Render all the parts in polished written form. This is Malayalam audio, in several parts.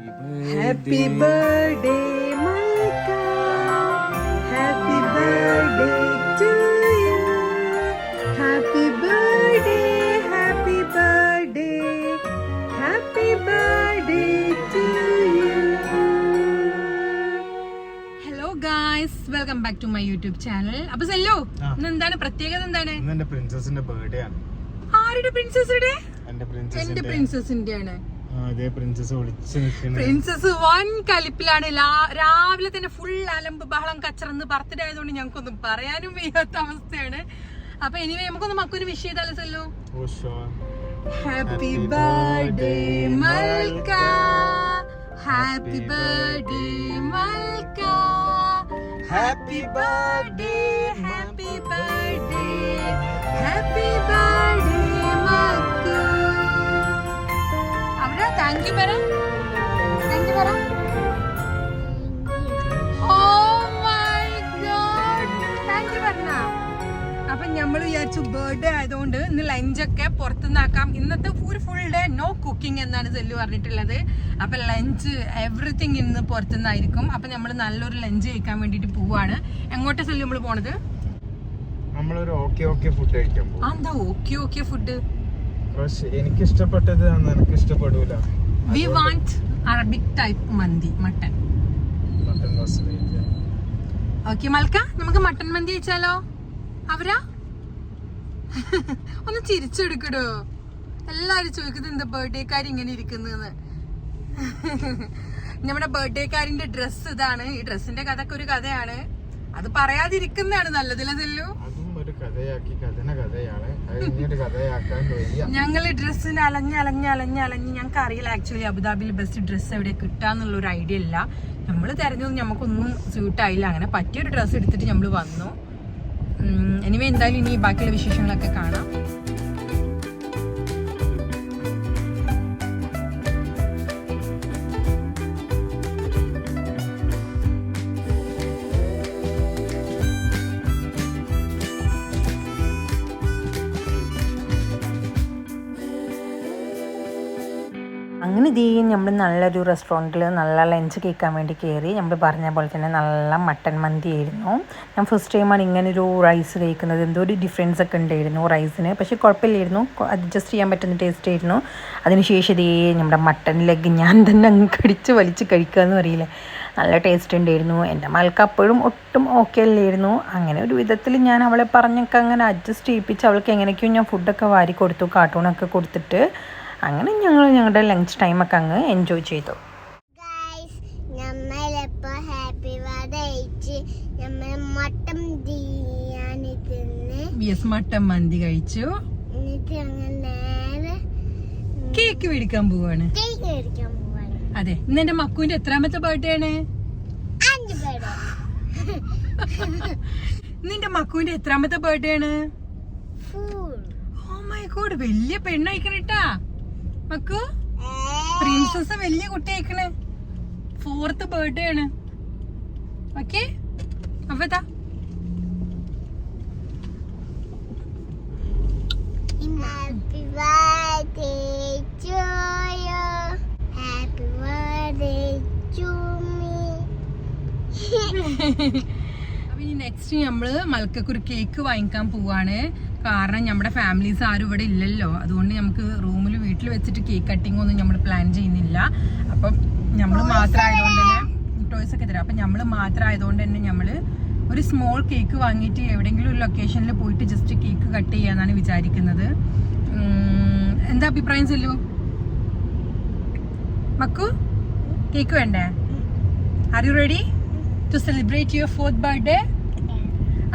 Happy birthday, Malika. Happy birthday to you. Happy birthday, happy birthday. Happy birthday to you. Hello guys, welcome back to my YouTube channel. അപ്പോൾ സെല്ലോ എന്താണ് പ്രത്യേകത എന്താണ്? എന്റെ പ്രിൻസസിന്റെ ബർത്ത്ഡേ ആണ്. ആരുടെ പ്രിൻസസിന്റെ? എന്റെ പ്രിൻസസിന്റെ ആണ്. അതേ പ്രിൻസസ് വിളിച്ചു നിൽക്കുന്നു. പ്രിൻസസ് വൻ കലിപ്പിലാണ്. രാവിലെ തന്നെ ഫുൾ അലമ്പ് ബഹളം കച്ചറന്ന് ബർത്ത്ഡേ ആയതുകൊണ്ട് ഞങ്ങൾക്കൊന്നും പറയാനും വയ്യാത്ത അവസ്ഥയാണ്. അപ്പൊ എനിവേ നമുക്കൊന്ന് മക്കൊരു വിഷ് ചെയ്താലോ സെല്ലോ? Happy birthday Malka, happy birthday Malka, happy birthday, happy birthday, happy birthday Malka. അവിടെ താങ്ക് യു പറ, താങ്ക് യു പറ. Oh my god, thank you പറഞ്ഞ. അപ്പൊ നമ്മൾ വിചാരിച്ചു ബർത്ത്ഡേ ആയതുകൊണ്ട് ഇന്ന് ലഞ്ചൊക്കെ പുറത്തുനിന്നാക്കാം. ഇന്നത്തെ ഒരു ഫുൾ ഡേ നോ കുക്കിംഗ് എന്നാണ് സെല്ലു പറഞ്ഞിട്ടുള്ളത്. അപ്പൊ ലഞ്ച് എവറിത്തിങ് ഇന്ന് പുറത്തുനിന്നായിരിക്കും. അപ്പൊ നമ്മൾ നല്ലൊരു ലഞ്ച് കഴിക്കാൻ വേണ്ടിട്ട് പോവാണ്. എങ്ങോട്ടാ സെല്ലു നമ്മൾ പോണത്? നമ്മളൊരു ഓക്കെ ഫുഡ് കഴിക്കാൻ പോകും. എന്താ ഓക്കെ ഫുഡ്? എനിക്ക് ഇഷ്ടപ്പെട്ടത് നിനക്ക് ഇഷ്ടപ്പെടൂല. വി വാണ്ട് അറബിക് ടൈപ്പ് മന്തി, മട്ടൻ. ഓക്കെ മൽക്ക, നമുക്ക് മട്ടൻ മന്തി കഴിച്ചാലോ? അവരാ ഒന്ന് ചിരിച്ചെടുക്കടോ. എല്ലാരും ചോദിക്കുന്നത് എന്താ ബർത്ത്ഡേക്കാരി ഇങ്ങനെ ഇരിക്കുന്നെന്ന്. നമ്മുടെ ബർത്ത്ഡേക്കാരിന്റെ ഡ്രസ് ഇതാണ്. ഈ ഡ്രസ്സിന്റെ കഥക്ക് ഒരു കഥയാണ്. അത് പറയാതിരിക്കുന്നതാണ് നല്ലതില്ലതല്ലോ. ഞങ്ങള് ഡ്രസ്സിന് അലഞ്ഞ് ഞങ്ങൾക്ക് അറിയില്ല ആക്ച്വലി അബുദാബിയിൽ ബെസ്റ്റ് ഡ്രസ്സ് എവിടെ കിട്ടാന്നുള്ള ഒരു ഐഡിയ ഇല്ല. നമ്മള് തെരഞ്ഞത് നമുക്കൊന്നും സ്യൂട്ടായില്ല. അങ്ങനെ പറ്റിയൊരു ഡ്രസ്സ് എടുത്തിട്ട് നമ്മള് വന്നു. എനിവേ എന്തായാലും ഇനി ബാക്കിയുള്ള വിശേഷങ്ങളൊക്കെ കാണാം. അങ്ങനെ നമ്മൾ നല്ലൊരു റെസ്റ്റോറൻറ്റിൽ നല്ല ലഞ്ച് കഴിക്കാൻ വേണ്ടി കയറി. നമ്മൾ പറഞ്ഞ പോലെ തന്നെ നല്ല മട്ടൻ മന്തി ആയിരുന്നു. ഞാൻ ഫസ്റ്റ് ടൈമാണ് ഇങ്ങനൊരു റൈസ് കഴിക്കുന്നത്. എന്തോ ഒരു ഡിഫറൻസ് ഒക്കെ ഉണ്ടായിരുന്നു റൈസിന്. പക്ഷേ കുഴപ്പമില്ലായിരുന്നു, അഡ്ജസ്റ്റ് ചെയ്യാൻ പറ്റുന്ന ടേസ്റ്റ് ആയിരുന്നു. അതിനുശേഷം നമ്മുടെ മട്ടൻ ലെഗ് ഞാൻ തന്നെ അങ്ങ് കടിച്ച് വലിച്ച് കഴിക്കുകയെന്ന് പറയില്ല, നല്ല ടേസ്റ്റ് ഉണ്ടായിരുന്നു. എൻ്റെ മൽക്ക് അപ്പോഴും ഒട്ടും ഓക്കെ അല്ലായിരുന്നു. അങ്ങനെ ഒരു വിധത്തിൽ ഞാൻ അവളെ പറഞ്ഞൊക്കെ അങ്ങനെ അഡ്ജസ്റ്റ് ചെയ്യിപ്പിച്ച് അവൾക്ക് എങ്ങനെയൊക്കെയോ ഞാൻ ഫുഡൊക്കെ വാരി കൊടുത്തു, കാർട്ടൂണൊക്കെ കൊടുത്തിട്ട്. അങ്ങനെ ഞങ്ങൾ ഞങ്ങളുടെ ലഞ്ച് ടൈമൊക്കെ അങ്ങ് എൻജോയ് ചെയ്തു. മട്ടൻ മന്തി കഴിച്ചു. കേക്ക് മേടിക്കാൻ പോവാണ്. അതെ, ഇന്ന് എന്റെ മക്കുവിന്റെ എത്രാമത്തെ ബർത്ത്ഡേ ആണ്? നിന്റെ മക്കുവിന്റെ എത്രാമത്തെ ബർത്ത്ഡേ ആണ്? ഓ മൈ ഗോഡ്, വലിയ പെണ്ണയക്കണേട്ടാ മക്കു. പ്രിൻസസ് വലിയ കുട്ടി അയക്കണേ. 4th ബർത്ത്ഡേ ആണ്. ഓക്കെ, അപ്പതാ Happy birthday to you. Happy birthday to me. അപ്പൊ ഇനി നെക്സ്റ്റ് നമ്മള് മൽക്കൊരു കേക്ക് വാങ്ങിക്കാൻ പോവാണ്. കാരണം നമ്മുടെ ഫാമിലീസ് ആരും ഇവിടെ ഇല്ലല്ലോ. അതുകൊണ്ട് നമുക്ക് റൂമിൽ വീട്ടിൽ വെച്ചിട്ട് കേക്ക് കട്ടിങ് ഒന്നും നമ്മൾ പ്ലാൻ ചെയ്യുന്നില്ല. അപ്പം നമ്മൾ മാത്രമായതുകൊണ്ട് തന്നെ ടോയ്സ് ഒക്കെ തരാം. അപ്പം നമ്മൾ മാത്രമായതുകൊണ്ട് തന്നെ നമ്മൾ ഒരു സ്മോൾ കേക്ക് വാങ്ങിയിട്ട് എവിടെയെങ്കിലും ഒരു ലൊക്കേഷനിൽ പോയിട്ട് ജസ്റ്റ് കേക്ക് കട്ട് ചെയ്യാന്നാണ് വിചാരിക്കുന്നത്. എന്താ അഭിപ്രായം ചെല്ലു? മക്കു, കേക്ക് വേണ്ടേ? Are you ready to celebrate your 4th birthday?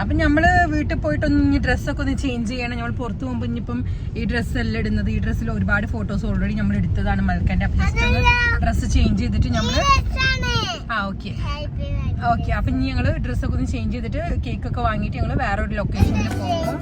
അപ്പം നമ്മൾ വീട്ടിൽ പോയിട്ടൊന്ന് ഇനി ഡ്രസ്സൊക്കെ ഒന്ന് ചേഞ്ച് ചെയ്യണം. നമ്മൾ പുറത്ത് പോകുമ്പോൾ ഇനിയിപ്പം ഈ ഡ്രസ്സല്ല ഇടുന്നത്. ഈ ഡ്രസ്സിൽ ഒരുപാട് ഫോട്ടോസ് ഓൾറെഡി നമ്മൾ എടുത്തതാണ് മൽക്കൻ്റെ. അപ്പം ജസ്റ്റ് ഒന്ന് ഡ്രസ്സ് ചേഞ്ച് ചെയ്തിട്ട് നമ്മൾ ഓക്കെ അപ്പം ഇനി ഞങ്ങൾ ഡ്രസ്സൊക്കെ ഒന്ന് ചേഞ്ച് ചെയ്തിട്ട് കേക്കൊക്കെ വാങ്ങിയിട്ട് ഞങ്ങൾ വേറെ ഒരു ലൊക്കേഷനിൽ പോകും.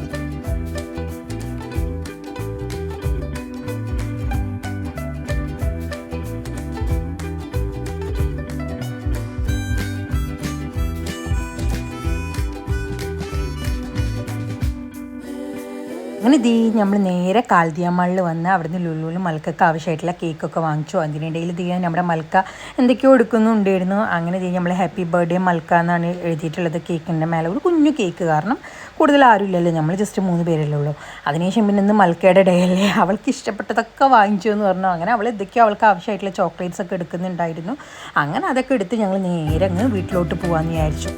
അങ്ങനെ നമ്മൾ നേരെ കാൽദിയമാളിൽ വന്ന് അവിടുന്ന് ലുലുവിൽ മൽക്കൊക്കെ ആവശ്യമായിട്ടുള്ള കേക്കൊക്കെ വാങ്ങിച്ചു. അതിനിടയിൽ നമ്മുടെ മൽക്ക എന്തൊക്കെയോ എടുക്കുന്നുണ്ടായിരുന്നു. അങ്ങനെ നമ്മൾ ഹാപ്പി ബർത്ത്ഡേ മൽക്ക എന്നാണ് എഴുതിയിട്ടുള്ളത് കേക്കിൻ്റെ മേലെ. ഒരു കുഞ്ഞു കേക്ക്, കാരണം കൂടുതൽ ആരുമില്ലല്ലോ, നമ്മൾ ജസ്റ്റ് 3 പേരല്ലേ ഉള്ളൂ. അതിനുശേഷം പിന്നെ ഇന്ന് മൽക്കയുടെ ഡേ അല്ലേ, അവൾക്ക് ഇഷ്ടപ്പെട്ടതൊക്കെ വാങ്ങിച്ചു എന്ന് പറഞ്ഞു. അങ്ങനെ അവൾ എന്തൊക്കെയോ അവൾക്ക് ആവശ്യമായിട്ടുള്ള ചോക്ലേറ്റ്സ് ഒക്കെ എടുക്കുന്നുണ്ടായിരുന്നു. അങ്ങനെ അതൊക്കെ എടുത്ത് ഞങ്ങൾ നേരെ അങ്ങ് വീട്ടിലോട്ട് പോകാമെന്ന് വിചാരിച്ചു.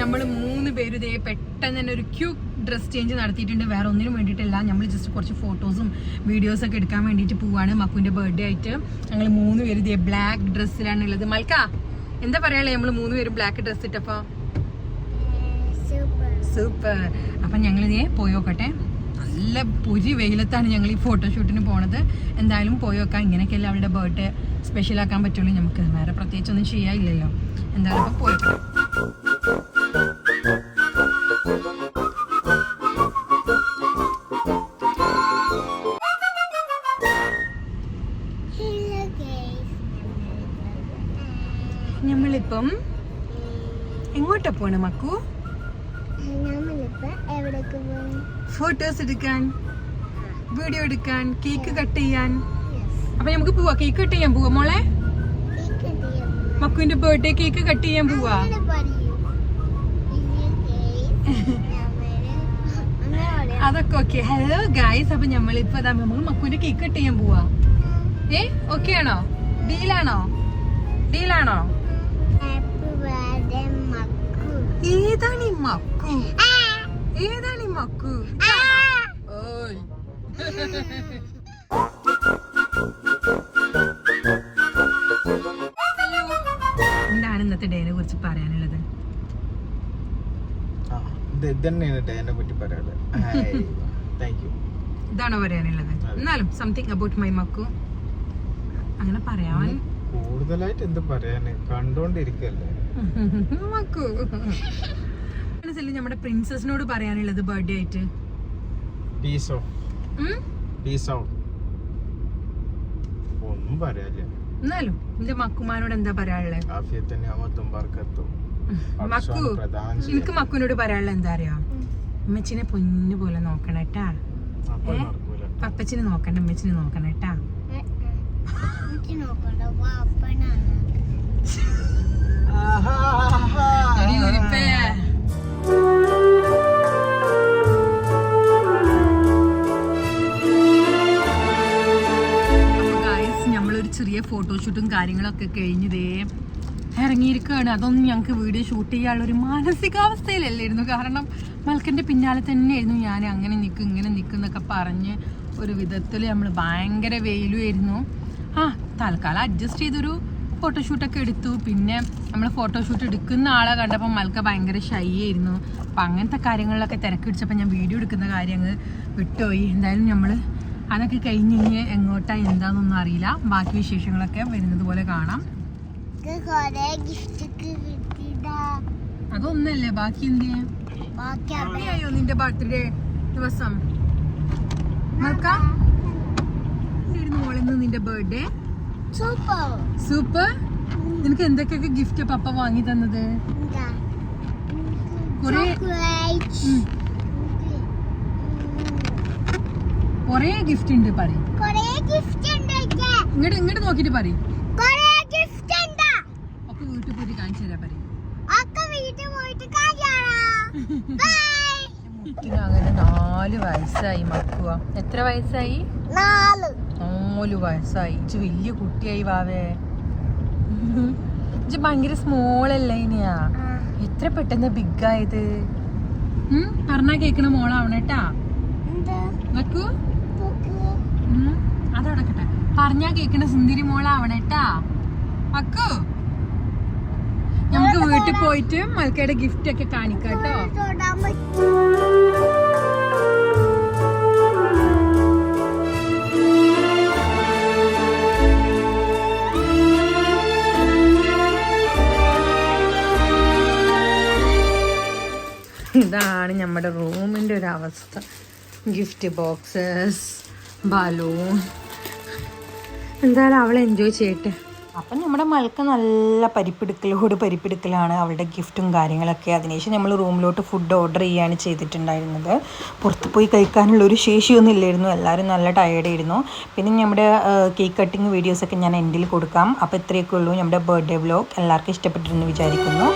നമ്മൾ 3 പേരും ഇതേ പെട്ടെന്ന് തന്നെ ഒരു ക്യൂട്ട് ഡ്രസ് ചേഞ്ച് നടത്തിയിട്ടുണ്ട്. വേറെ ഒന്നിനും വേണ്ടിയിട്ടല്ല, നമ്മൾ ജസ്റ്റ് കുറച്ച് ഫോട്ടോസും വീഡിയോസൊക്കെ എടുക്കാൻ വേണ്ടിയിട്ട് പോവാണ്. മക്കുവിൻ്റെ ബർത്ത്ഡേ ആയിട്ട് ഞങ്ങൾ 3 പേരും ഇതേ ബ്ലാക്ക് ഡ്രസ്സിലാണ് ഉള്ളത്. മൽക്ക എന്താ പറയാളേ, നമ്മൾ 3 പേരും ബ്ലാക്ക് ഡ്രസ് ഇട്ടപ്പോ സൂപ്പർ. അപ്പം ഞങ്ങളിതേ പോയോക്കട്ടെ. നല്ല പൊരി വെയിലത്താണ് ഞങ്ങൾ ഈ ഫോട്ടോഷൂട്ടിന് പോണത്. എന്തായാലും പോയോക്കാം. ഇങ്ങനെയൊക്കെയല്ലേ അവളുടെ ബർത്ത്ഡേ സ്പെഷ്യൽ ആക്കാൻ പറ്റുള്ളൂ. നമുക്ക് വേറെ പ്രത്യേകിച്ചൊന്നും ചെയ്യാനില്ലല്ലോ. എന്തായാലും അപ്പം പോയോക്കാം. നമ്മളിപ്പം എങ്ങോട്ടാ പോണ മക്കു? ഫോട്ടോസ് എടുക്കാൻ, വീഡിയോ എടുക്കാൻ, കേക്ക് കട്ട് ചെയ്യാൻ. അപ്പൊ നമുക്ക് പോവാ, കേക്ക് കട്ട് ചെയ്യാൻ പോവാ മോളെ. മക്കുവിന്റെ ബർത്ത്ഡേ കേക്ക് കട്ട് ചെയ്യാൻ പോവാ. അതൊക്കെ ഓക്കെ. ഹലോ ഗൈസ്, അപ്പൊ നമ്മളിപ്പോ നമ്മൾ മക്കുവിന്റെ കേക്ക് കട്ട് ചെയ്യാൻ പോവാ. ഓക്കെ ആണോ? ഡീലാണോ? ഏതാണ് ഈ മക്കു? എന്താണ് ഇന്നത്തെ ഡേനെ കുറിച്ച് പറയാനുള്ളത്? ഇതാണോ പറയാനുള്ളത്? എന്നാലും സംതിങ് അബൌട്ട് മൈ മക്കു അങ്ങനെ പറയാൻ കൂടുതലായിട്ട് എന്ത് പറയാന്, കണ്ടോണ്ടിരിക്കല്ലേ മക്കു. നമ്മുടെ പ്രിൻസസിനോട് പറയാനുള്ളത് ബർത്ത്ഡേ ആയിട്ട് ഒന്നും പറയാനില്ല. എന്നാലും എന്റെ മക്കുമാനോട് എന്താ പറയാനുള്ളത്? മക്കു, എനിക്ക് മക്കുവിനോട് പറയാനുള്ളത് എന്താ അറിയാ? അമ്മച്ചിനെ പൊന്നു പോലെ നോക്കണേട്ടാ. പപ്പച്ചിനെ നോക്കണ്ട, അമ്മച്ചിനെ നോക്കണേട്ടാ. നമ്മളൊരു ചെറിയ ഫോട്ടോഷൂട്ടും കാര്യങ്ങളൊക്കെ കഴിഞ്ഞതേ ഇറങ്ങിയിരിക്കുകയാണ്. അതൊന്നും ഞങ്ങൾക്ക് വീഡിയോ ഷൂട്ട് ചെയ്യാനുള്ളൊരു മാനസികാവസ്ഥയിലല്ലായിരുന്നു. കാരണം മൽക്കൻ്റെ പിന്നാലെ തന്നെയായിരുന്നു ഞാൻ. അങ്ങനെ നിൽക്കും ഇങ്ങനെ നിൽക്കും എന്നൊക്കെ പറഞ്ഞ് ഒരു വിധത്തിൽ നമ്മൾ ഭയങ്കര വെയിലുമായിരുന്നു. തൽക്കാലം അഡ്ജസ്റ്റ് ചെയ്തൊരു ഫോട്ടോഷൂട്ടൊക്കെ എടുത്തു. പിന്നെ നമ്മൾ ഫോട്ടോഷൂട്ട് എടുക്കുന്ന ആളെ കണ്ടപ്പോൾ മൽക്ക ഭയങ്കര ഷൈ ആയിരുന്നു. അപ്പം അങ്ങനത്തെ കാര്യങ്ങളിലൊക്കെ തിരക്ക് പിടിച്ചപ്പോൾ ഞാൻ വീഡിയോ എടുക്കുന്ന കാര്യം അങ്ങ് വിട്ടുപോയി. എന്തായാലും നമ്മൾ അതൊക്കെ കഴിഞ്ഞ് എങ്ങോട്ടാ എന്താണെന്നൊന്നും അറിയില്ല. ബാക്കി വിശേഷങ്ങളൊക്കെ വരുന്നത് പോലെ കാണാം. അതൊന്നല്ലേ ബാക്കി എന്തിനായോ നിന്റെ ബർത്ത്ഡേ ദിവസം? മോളിന്ന് നിന്റെ ബർത്ത്ഡേ സൂപ്പർ. നിനക്ക് എന്തൊക്കെയൊക്കെ ഗിഫ്റ്റ് പപ്പ വാങ്ങി തന്നത്? കൊറേ ഗിഫ്റ്റ് ഉണ്ട്. പറയും ഇങ്ങോട്ട് നോക്കിട്ട് പറയും. ഒക്കെ വീട്ടിൽ പോയിട്ട് കാണിച്ചു തരാ. പറയും അങ്ങനെ 4 വയസ്സായി മക്കുവ. എത്ര വയസ്സായി? 4 വയസ്സായി. ഇച്ച് വലിയ കുട്ടിയായി വാവേ. ഇച്ച് ഭയങ്കര സ്മോൾ അല്ലേ ഇനിയാ? എത്ര പെട്ടെന്ന് ബിഗ് ആയത്. പറഞ്ഞാ കേക്കണ മോളാവണേട്ടാ മക്കു. അതടക്കട്ടെ. പറഞ്ഞാ കേക്കണ സുന്ദരി മോളാവണേട്ടാ മക്കു. നമുക്ക് വീട്ടിൽ പോയിട്ട് മൽക്കയുടെ ഗിഫ്റ്റ് ഒക്കെ കാണിക്കാട്ടോ. ഇതാണ് നമ്മുടെ റൂമിൻ്റെ ഒരു അവസ്ഥ. Gift boxes, balloon. എന്തായാലും അവൾ എൻജോയ് ചെയ്യട്ടെ. അപ്പം നമ്മുടെ മൽക്ക നല്ല പരിപ്പെടുക്കലാണ് അവളുടെ ഗിഫ്റ്റും കാര്യങ്ങളൊക്കെ. അതിനുശേഷം നമ്മൾ റൂമിലോട്ട് ഫുഡ് ഓർഡർ ചെയ്യുകയാണ് ചെയ്തിട്ടുണ്ടായിരുന്നത്. പുറത്ത് പോയി കഴിക്കാനുള്ളൊരു ശേഷിയൊന്നും ഇല്ലായിരുന്നു, എല്ലാവരും നല്ല ടയേർഡായിരുന്നു. പിന്നെ നമ്മുടെ കേക്ക് കട്ടിങ് വീഡിയോസൊക്കെ ഞാൻ എൻഡിൽ കൊടുക്കാം. അപ്പോൾ ഇത്രയൊക്കെ ഉള്ളൂ നമ്മുടെ ബർത്ത്ഡേ വ്ലോഗ്. എല്ലാവർക്കും ഇഷ്ടപ്പെട്ടിരുന്നു വിചാരിക്കുന്നു.